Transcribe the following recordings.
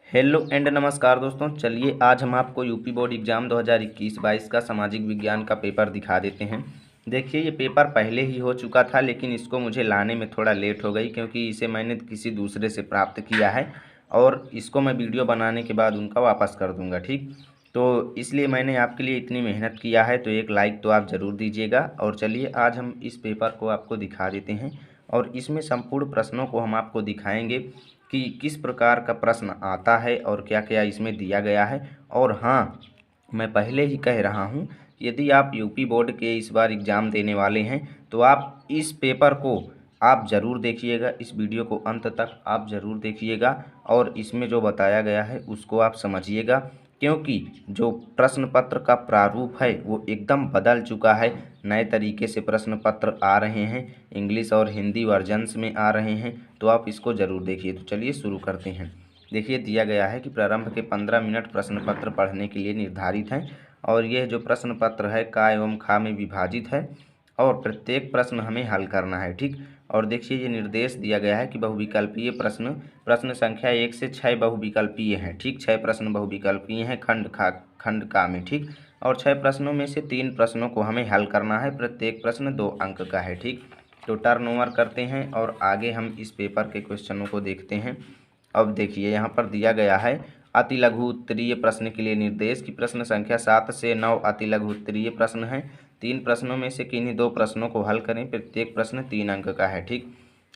Hello and नमस्कार दोस्तों। चलिए आज हम आपको यूपी बोर्ड एग्ज़ाम 2021-22 का सामाजिक विज्ञान का पेपर दिखा देते हैं। देखिए ये पेपर पहले ही हो चुका था, लेकिन इसको मुझे लाने में थोड़ा लेट हो गई क्योंकि इसे मैंने किसी दूसरे से प्राप्त किया है और इसको मैं वीडियो बनाने के बाद उनका वापस कर दूंगा। ठीक, तो इसलिए मैंने आपके लिए इतनी मेहनत किया है, तो एक लाइक तो आप ज़रूर दीजिएगा। और चलिए आज हम इस पेपर को आपको दिखा देते हैं और इसमें संपूर्ण प्रश्नों को हम आपको दिखाएंगे कि किस प्रकार का प्रश्न आता है और क्या क्या इसमें दिया गया है। और हाँ, मैं पहले ही कह रहा हूँ, यदि आप यूपी बोर्ड के इस बार एग्ज़ाम देने वाले हैं तो आप इस पेपर को आप ज़रूर देखिएगा, इस वीडियो को अंत तक आप ज़रूर देखिएगा और इसमें जो बताया गया है उसको आप समझिएगा, क्योंकि जो प्रश्न पत्र का प्रारूप है वो एकदम बदल चुका है। नए तरीके से प्रश्न पत्र आ रहे हैं, इंग्लिश और हिंदी वर्जन्स में आ रहे हैं, तो आप इसको ज़रूर देखिए। तो चलिए शुरू करते हैं। देखिए दिया गया है कि प्रारंभ के 15 मिनट प्रश्न पत्र पढ़ने के लिए निर्धारित हैं और यह जो प्रश्न पत्र है का एवं खा में विभाजित है और प्रत्येक प्रश्न हमें हल करना है। ठीक, और देखिए ये निर्देश दिया गया है कि बहुविकल्पीय प्रश्न, प्रश्न संख्या 1 से 6 बहुविकल्पीय हैं। ठीक, 6 प्रश्न बहुविकल्पीय हैं खंड का में। ठीक, और 6 प्रश्नों में से 3 प्रश्नों को हमें हल करना है, प्रत्येक प्रश्न 2 अंक का है। ठीक, तो टर्न ओवर करते हैं और आगे हम इस पेपर के क्वेश्चनों को देखते हैं। अब देखिए यहाँ पर दिया गया है अति लघु उत्तरीय प्रश्न के लिए निर्देश की प्रश्न संख्या 7 से 9 अति लघु उत्तरीय प्रश्न हैं। 3 प्रश्नों में से किन्हीं 2 प्रश्नों को हल करें, प्रत्येक प्रश्न 3 अंक का है। ठीक,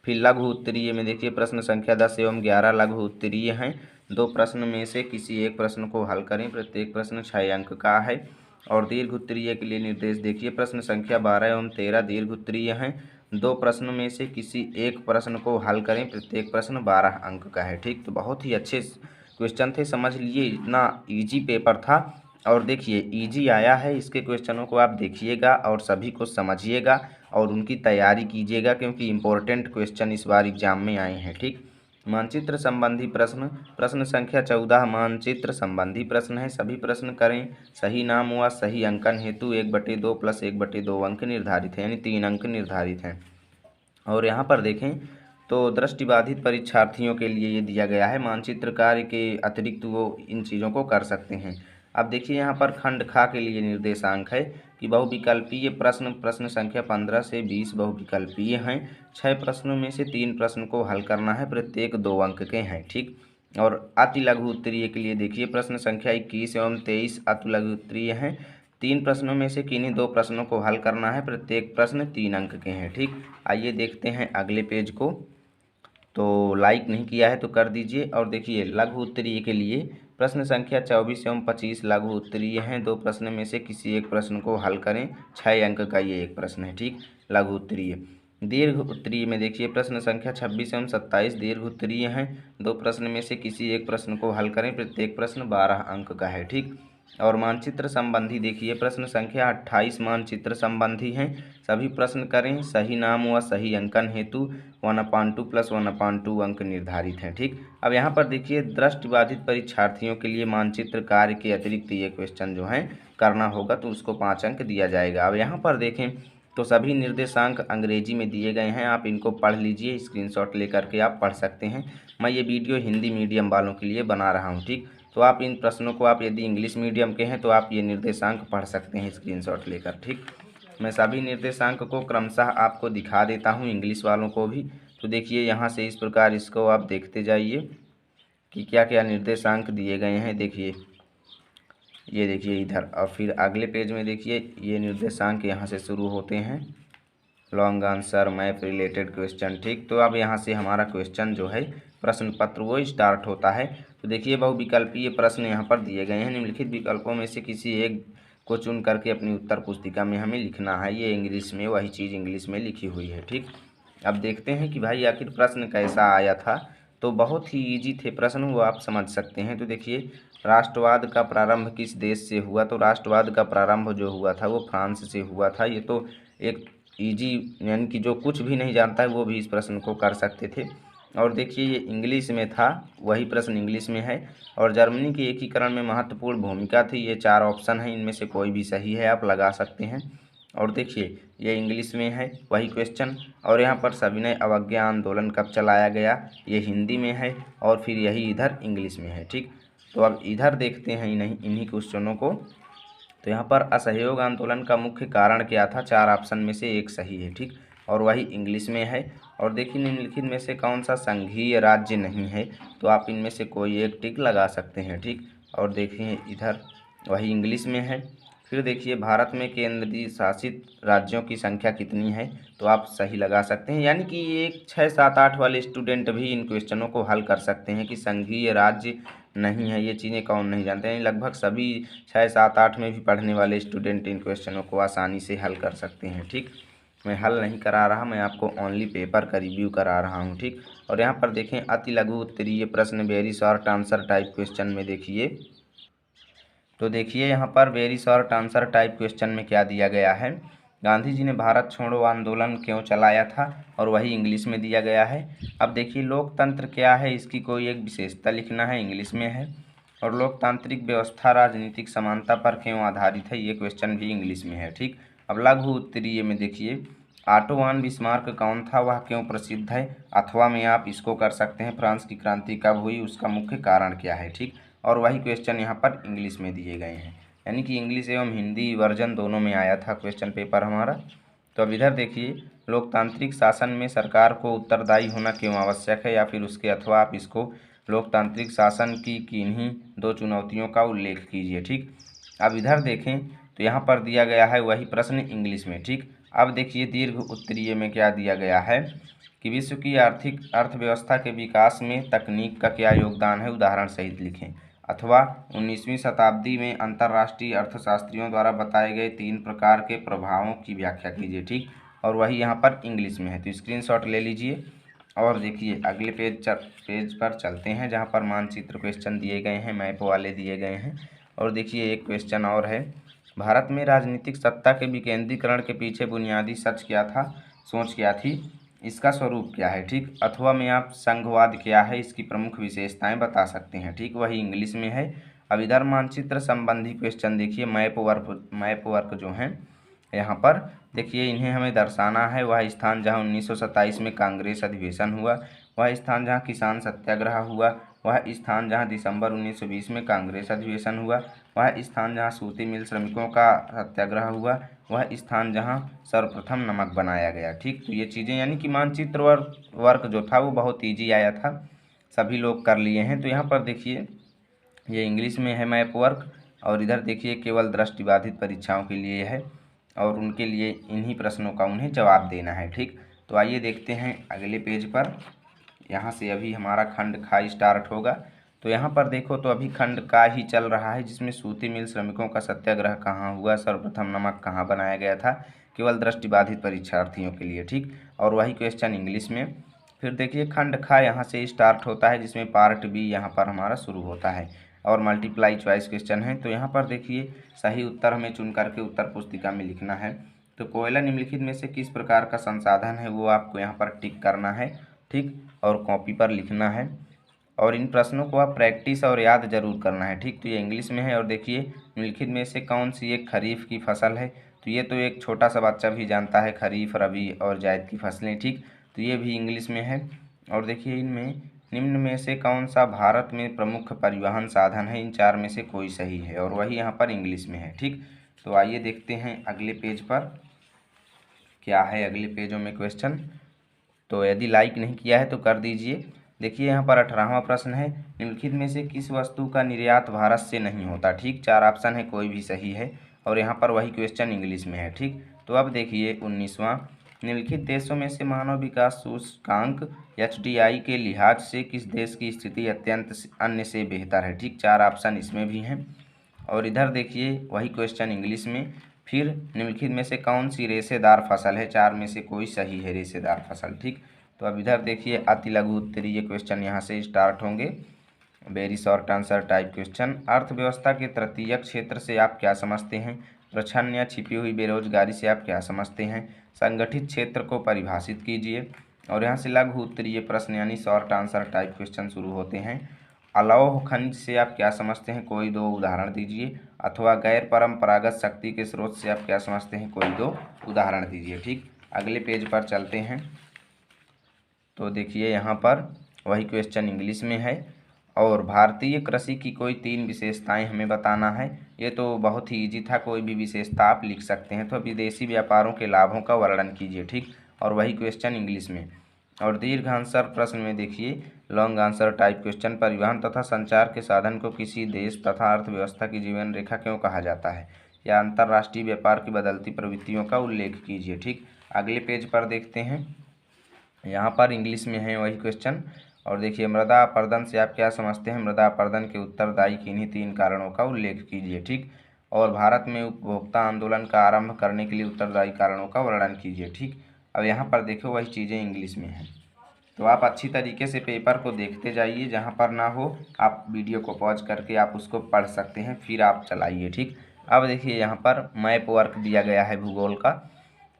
फिर लघु उत्तरीय में देखिए प्रश्न संख्या 10 एवं 11 लघु उत्तरीय हैं। 2 प्रश्न में से किसी एक प्रश्न को हल करें, प्रत्येक प्रश्न 6 अंक का है। और दीर्घ उत्तरीय के लिए निर्देश देखिए प्रश्न संख्या 12 एवं 13 दीर्घ उत्तरीय हैं। 2 प्रश्नों में से किसी एक प्रश्न को हल करें, प्रत्येक प्रश्न 12 अंक का है। ठीक, तो बहुत ही अच्छे क्वेश्चन थे, समझ लीजिए इतना इजी पेपर था। और देखिए इजी आया है, इसके क्वेश्चनों को आप देखिएगा और सभी को समझिएगा और उनकी तैयारी कीजिएगा, क्योंकि इम्पोर्टेंट क्वेश्चन इस बार एग्जाम में आए हैं। ठीक, मानचित्र संबंधी प्रश्न, प्रश्न संख्या 14 मानचित्र संबंधी प्रश्न है। सभी प्रश्न करें, सही नाम व सही अंकन हेतु 1/2 + 1/2 अंक निर्धारित है, यानी 3 अंक निर्धारित हैं। और यहाँ पर देखें तो दृष्टिबाधित परीक्षार्थियों के लिए ये दिया गया है, मानचित्र कार्य के अतिरिक्त वो इन चीज़ों को कर सकते हैं। अब देखिए यहाँ पर खंड खा के लिए निर्देशांक है कि बहुविकल्पीय प्रश्न, प्रश्न संख्या 15 से 20 बहुविकल्पीय हैं। 6 प्रश्नों में से 3 प्रश्न को हल करना है, प्रत्येक 2 अंक के हैं। ठीक, और अति लघु उत्तरीय के लिए देखिए प्रश्न संख्या 21 एवं 23 अति लघु उत्तरीय हैं। 3 प्रश्नों में से किन्हीं 2 प्रश्नों को हल करना है, प्रत्येक प्रश्न 3 अंक के हैं। ठीक, आइए देखते हैं अगले पेज को। तो लाइक नहीं किया है तो कर दीजिए। और देखिए लघु उत्तरीय के लिए प्रश्न संख्या 24 एवं 25 लघु उत्तरीय हैं। 2 प्रश्न में से किसी एक प्रश्न को हल करें, 6 अंक का ये एक प्रश्न है। ठीक, लघु उत्तरीय। दीर्घ उत्तरीय में देखिए प्रश्न संख्या 26 एवं 27 दीर्घ उत्तरीय हैं। 2 प्रश्न में से किसी एक प्रश्न को हल करें, प्रत्येक प्रश्न 12 अंक का है। ठीक, और मानचित्र संबंधी देखिए प्रश्न संख्या 28 मानचित्र संबंधी हैं। सभी प्रश्न करें, सही नाम व सही अंकन हेतु 1/2 + 1/2 अंक निर्धारित हैं। ठीक, अब यहाँ पर देखिए दृष्टिबाधित परीक्षार्थियों के लिए मानचित्र कार्य के अतिरिक्त ये क्वेश्चन जो हैं करना होगा, तो उसको 5 अंक दिया जाएगा। अब यहाँ पर देखें तो सभी निर्देशांक अंग्रेजी में दिए गए हैं, आप इनको पढ़ लीजिए, स्क्रीनशॉट लेकर के आप पढ़ सकते हैं। मैं ये वीडियो हिंदी मीडियम वालों के लिए बना रहा हूँ। ठीक, तो आप इन प्रश्नों को, आप यदि इंग्लिश मीडियम के हैं तो आप ये निर्देशांक पढ़ सकते हैं स्क्रीनशॉट लेकर। ठीक, मैं सभी निर्देशांक को क्रमशः आपको दिखा देता हूँ, इंग्लिश वालों को भी। तो देखिए यहाँ से इस प्रकार इसको आप देखते जाइए कि क्या क्या निर्देशांक दिए गए हैं। देखिए ये देखिए इधर, और फिर अगले पेज में देखिए ये निर्देशांक यहाँ से शुरू होते हैं, long answer map related question. ठीक, तो अब यहाँ से हमारा क्वेश्चन जो है प्रश्न पत्र वो स्टार्ट होता है। तो देखिए बहुविकल्पीय प्रश्न यहाँ पर दिए गए हैं, निम्नलिखित विकल्पों में से किसी एक को चुन करके अपनी उत्तर पुस्तिका में हमें लिखना है। ये इंग्लिश में, वही चीज़ इंग्लिश में लिखी हुई है। ठीक, अब देखते हैं कि भाई आखिर प्रश्न कैसा आया था। तो बहुत ही ईजी थे प्रश्न, वो आप समझ सकते हैं। तो देखिए राष्ट्रवाद का प्रारंभ किस देश से हुआ, तो राष्ट्रवाद का प्रारंभ जो हुआ था वो फ्रांस से हुआ था। ये तो एक ईजी, यानी कि जो कुछ भी नहीं जानता है वो भी इस प्रश्न को कर सकते थे। और देखिए ये इंग्लिश में था, वही प्रश्न इंग्लिश में है। और जर्मनी के एकीकरण में महत्वपूर्ण भूमिका थी। ये 4 ऑप्शन हैं, इनमें से कोई भी सही है, आप लगा सकते हैं। और देखिए ये इंग्लिश में है वही क्वेश्चन। और यहाँ पर सविनय अवज्ञा आंदोलन कब चलाया गया, ये हिंदी में है और फिर यही इधर इंग्लिश में है। ठीक, तो अब इधर देखते हैं इन्हीं क्वेश्चनों को। तो यहाँ पर असहयोग आंदोलन का मुख्य कारण क्या था, 4 ऑप्शन में से एक सही है। ठीक, और वही इंग्लिश में है। और देखिए निम्नलिखित में से कौन सा संघीय राज्य नहीं है, तो आप इनमें से कोई एक टिक लगा सकते हैं। ठीक, और देखिए इधर वही इंग्लिश में है। फिर देखिए भारत में केंद्रीय शासित राज्यों की संख्या कितनी है, तो आप सही लगा सकते हैं। यानी कि एक 6, 7, 8 वाले स्टूडेंट भी इन क्वेश्चनों को हल कर सकते हैं कि संघीय राज्य नहीं है, ये चीज़ें कौन नहीं जानते हैं। लगभग सभी 6, 7, 8 में भी पढ़ने वाले स्टूडेंट इन क्वेश्चनों को आसानी से हल कर सकते हैं। ठीक, मैं हल नहीं करा रहा, मैं आपको ओनली पेपर का रिव्यू करा रहा हूँ। ठीक, और यहाँ पर देखें अति लघु उत्तरीय प्रश्न very short answer type question में देखिए, तो देखिए यहाँ पर very short answer type question में क्या दिया गया है, गांधी जी ने भारत छोड़ो आंदोलन क्यों चलाया था, और वही इंग्लिश में दिया गया है। अब देखिए लोकतंत्र क्या है, इसकी कोई एक विशेषता लिखना है, इंग्लिश में है। और लोकतांत्रिक व्यवस्था राजनीतिक समानता पर क्यों आधारित है, ये क्वेश्चन भी इंग्लिश में है। ठीक, अब लघु उत्तरीय में देखिए ऑटो वन बिस्मार्क कौन था, वह क्यों प्रसिद्ध है, अथवा में आप इसको कर सकते हैं फ्रांस की क्रांति कब हुई, उसका मुख्य कारण क्या है। ठीक, और वही क्वेश्चन यहाँ पर इंग्लिश में दिए गए हैं, यानी कि इंग्लिश एवं हिंदी वर्जन दोनों में आया था क्वेश्चन पेपर हमारा। तो अब इधर देखिए लोकतांत्रिक शासन में सरकार को उत्तरदायी होना क्यों आवश्यक है, या फिर उसके अथवा आप इसको लोकतांत्रिक शासन की किन्हीं 2 चुनौतियों का उल्लेख कीजिए। ठीक, अब इधर देखें तो यहाँ पर दिया गया है वही प्रश्न इंग्लिश में। ठीक, अब देखिए दीर्घ उत्तरीय में क्या दिया गया है कि विश्व की आर्थिक अर्थव्यवस्था के विकास में तकनीक का क्या योगदान है, उदाहरण सहित लिखें। अथवा 19वीं शताब्दी में अंतर्राष्ट्रीय अर्थशास्त्रियों द्वारा बताए गए 3 प्रकार के प्रभावों की व्याख्या कीजिए। ठीक, और वही यहाँ पर इंग्लिश में है, तो स्क्रीनशॉट ले लीजिए। और देखिए अगले पेज पर चलते हैं जहाँ पर मानचित्र क्वेश्चन दिए गए हैं, मैप वाले दिए गए हैं। और देखिए एक क्वेश्चन और है, भारत में राजनीतिक सत्ता के विकेंद्रीकरण के पीछे बुनियादी सच क्या था, सोच क्या थी, इसका स्वरूप क्या है। ठीक, अथवा में आप संघवाद क्या है, इसकी प्रमुख विशेषताएं बता सकते हैं। ठीक, वही इंग्लिश में है। अब इधर मानचित्र संबंधी क्वेश्चन देखिए, मैप वर्क जो हैं यहाँ पर देखिए इन्हें हमें दर्शाना है। वह स्थान जहाँ 1927 में कांग्रेस अधिवेशन हुआ, वह स्थान जहाँ किसान सत्याग्रह हुआ, वह स्थान जहाँ दिसंबर 1920 में कांग्रेस अधिवेशन हुआ, वह स्थान जहाँ सूती मिल श्रमिकों का सत्याग्रह हुआ, वह स्थान जहाँ सर्वप्रथम नमक बनाया गया। ठीक, तो ये चीज़ें यानी कि मानचित्र वर्क जो था वो बहुत ईजी आया था, सभी लोग कर लिए हैं। तो यहाँ पर देखिए ये इंग्लिश में है मैप वर्क, और इधर देखिए केवल दृष्टिबाधित परीक्षाओं के लिए है और उनके लिए इन्हीं प्रश्नों का उन्हें जवाब देना है। ठीक, तो आइए देखते हैं अगले पेज पर। यहाँ से अभी हमारा खंड खा स्टार्ट होगा। तो यहाँ पर देखो तो अभी खंड का ही चल रहा है, जिसमें सूती मिल श्रमिकों का सत्याग्रह कहाँ हुआ, सर्वप्रथम नमक कहाँ बनाया गया था, केवल दृष्टिबाधित परीक्षार्थियों के लिए। ठीक, और वही क्वेश्चन इंग्लिश में। फिर देखिए खंड खा यहाँ से स्टार्ट होता है, जिसमें पार्ट बी यहाँ पर हमारा शुरू होता है और मल्टीप्लाई चॉइस क्वेश्चन है। तो यहाँ पर देखिए सही उत्तर हमें चुन करके उत्तर पुस्तिका में लिखना है। तो कोयला निम्नलिखित में से किस प्रकार का संसाधन है, वो आपको यहाँ पर टिक करना है। ठीक, और कॉपी पर लिखना है और इन प्रश्नों को आप प्रैक्टिस और याद जरूर करना है। ठीक, तो ये इंग्लिश में है। और देखिए निम्नलिखित में से कौन सी एक खरीफ की फसल है, तो ये तो एक छोटा सा बच्चा भी जानता है, खरीफ, रबी और जायद की फसलें। ठीक, तो ये भी इंग्लिश में है। और देखिए इनमें निम्न में से कौन सा भारत में प्रमुख परिवहन साधन है, इन 4 में से कोई सही है, और वही यहाँ पर इंग्लिश में है। ठीक, तो आइए देखते हैं अगले पेज पर क्या है अगले पेजों में क्वेश्चन। तो यदि लाइक नहीं किया है तो कर दीजिए। देखिए यहाँ पर 18वां प्रश्न है, निम्नलिखित में से किस वस्तु का निर्यात भारत से नहीं होता। ठीक, 4 ऑप्शन है, कोई भी सही है, और यहाँ पर वही क्वेश्चन इंग्लिश में है। ठीक, तो अब देखिए 19वां, निम्नलिखित देशों में से मानव विकास सूचकांक HDI के लिहाज से किस देश की स्थिति अत्यंत अन्य से बेहतर है। ठीक, 4 ऑप्शन इसमें भी हैं। और इधर देखिए वही क्वेश्चन इंग्लिश में। फिर निम्नलिखित में से कौन सी रेशेदार फसल है, 4 में से कोई सही है रेशेदार फसल। ठीक, तो अब इधर देखिए अति लघु उत्तरीय क्वेश्चन यहाँ से स्टार्ट होंगे, very short answer type question. अर्थव्यवस्था के तृतीयक क्षेत्र से आप क्या समझते हैं, प्रछन्न या छिपी हुई बेरोजगारी से आप क्या समझते हैं, संगठित क्षेत्र को परिभाषित कीजिए। और यहाँ से लघु उत्तरीय प्रश्न यानी शॉर्ट आंसर टाइप क्वेश्चन शुरू होते हैं। अलौह खनिज से आप क्या समझते हैं, कोई दो उदाहरण दीजिए। अथवा गैर परंपरागत शक्ति के स्रोत से आप क्या समझते हैं, कोई दो उदाहरण दीजिए। ठीक, अगले पेज पर चलते हैं। तो देखिए यहाँ पर वही क्वेश्चन इंग्लिश में है और भारतीय कृषि की कोई 3 विशेषताएं हमें बताना है। ये तो बहुत ही इजी था, कोई भी विशेषता आप लिख सकते हैं। तो विदेशी व्यापारों के लाभों का वर्णन कीजिए। ठीक, और वही क्वेश्चन इंग्लिश में। और दीर्घ आंसर प्रश्न में देखिए, लॉन्ग आंसर टाइप क्वेश्चन, परिवहन तथा संचार के साधन को किसी देश तथा अर्थव्यवस्था की जीवन रेखा क्यों कहा जाता है, या अंतर्राष्ट्रीय व्यापार की बदलती प्रवृत्तियों का उल्लेख कीजिए। ठीक, अगले पेज पर देखते हैं। यहाँ पर इंग्लिश में है वही क्वेश्चन। और देखिए, मृदा अपरदन से आप क्या समझते हैं, मृदा अपरदन के उत्तरदायी किन्हीं 3 कारणों का उल्लेख कीजिए। ठीक, और भारत में उपभोक्ता आंदोलन का आरंभ करने के लिए उत्तरदायी कारणों का वर्णन कीजिए। ठीक, अब यहाँ पर देखो वही चीज़ें इंग्लिश में हैं। तो आप अच्छी तरीके से पेपर को देखते जाइए, जहाँ पर ना हो आप वीडियो को पॉज करके आप उसको पढ़ सकते हैं, फिर आप चलाइए। ठीक, अब देखिए यहाँ पर मैप वर्क दिया गया है भूगोल का।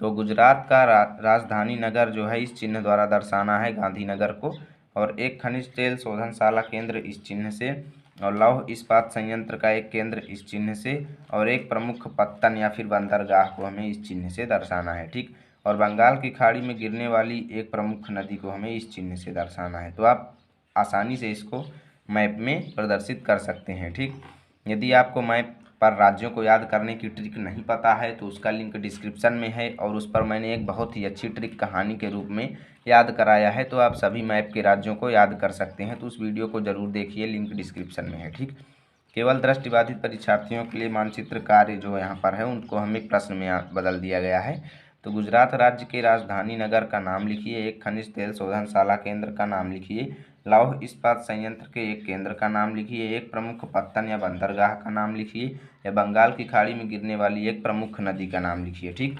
तो गुजरात का राजधानी नगर जो है इस चिन्ह द्वारा दर्शाना है गांधीनगर को, और एक खनिज तेल शोधनशाला केंद्र इस चिन्ह से, और लौह इस्पात संयंत्र का एक केंद्र इस चिन्ह से, और एक प्रमुख पत्तन या फिर बंदरगाह को हमें इस चिन्ह से दर्शाना है। ठीक, और बंगाल की खाड़ी में गिरने वाली एक प्रमुख नदी को हमें इस चिन्ह से दर्शाना है। तो आप आसानी से इसको मैप में प्रदर्शित कर सकते हैं। ठीक, यदि आपको मैप पर राज्यों को याद करने की ट्रिक नहीं पता है तो उसका लिंक डिस्क्रिप्शन में है, और उस पर मैंने एक बहुत ही अच्छी ट्रिक कहानी के रूप में याद कराया है। तो आप सभी मैप के राज्यों को याद कर सकते हैं। तो उस वीडियो को ज़रूर देखिए, लिंक डिस्क्रिप्शन में है। ठीक, केवल दृष्टिबाधित परीक्षार्थियों के लिए मानचित्र कार्य जो यहाँ पर है उनको हमें प्रश्न में बदल दिया गया है। तो गुजरात राज्य के राजधानी नगर का नाम लिखिए, एक खनिज तेल शोधनशाला केंद्र का नाम लिखिए, लौह इस्पात संयंत्र के एक केंद्र का नाम लिखिए, एक प्रमुख पत्तन या बंदरगाह का नाम लिखिए, या बंगाल की खाड़ी में गिरने वाली एक प्रमुख नदी का नाम लिखिए। ठीक,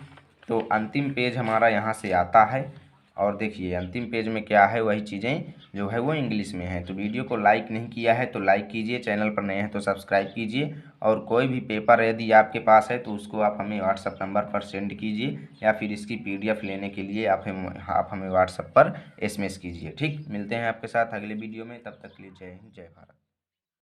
तो अंतिम पेज हमारा यहाँ से आता है, और देखिए अंतिम पेज में क्या है, वही चीज़ें जो है वो इंग्लिश में है। तो वीडियो को लाइक नहीं किया है तो लाइक कीजिए, चैनल पर नए हैं तो सब्सक्राइब कीजिए, और कोई भी पेपर यदि आपके पास है तो उसको आप हमें व्हाट्सअप नंबर पर सेंड कीजिए, या फिर इसकी PDF लेने के लिए आप हमें व्हाट्सअप पर SMS कीजिए। ठीक, मिलते हैं आपके साथ अगले वीडियो में, तब तक के लिए जय हिंद, जय भारत।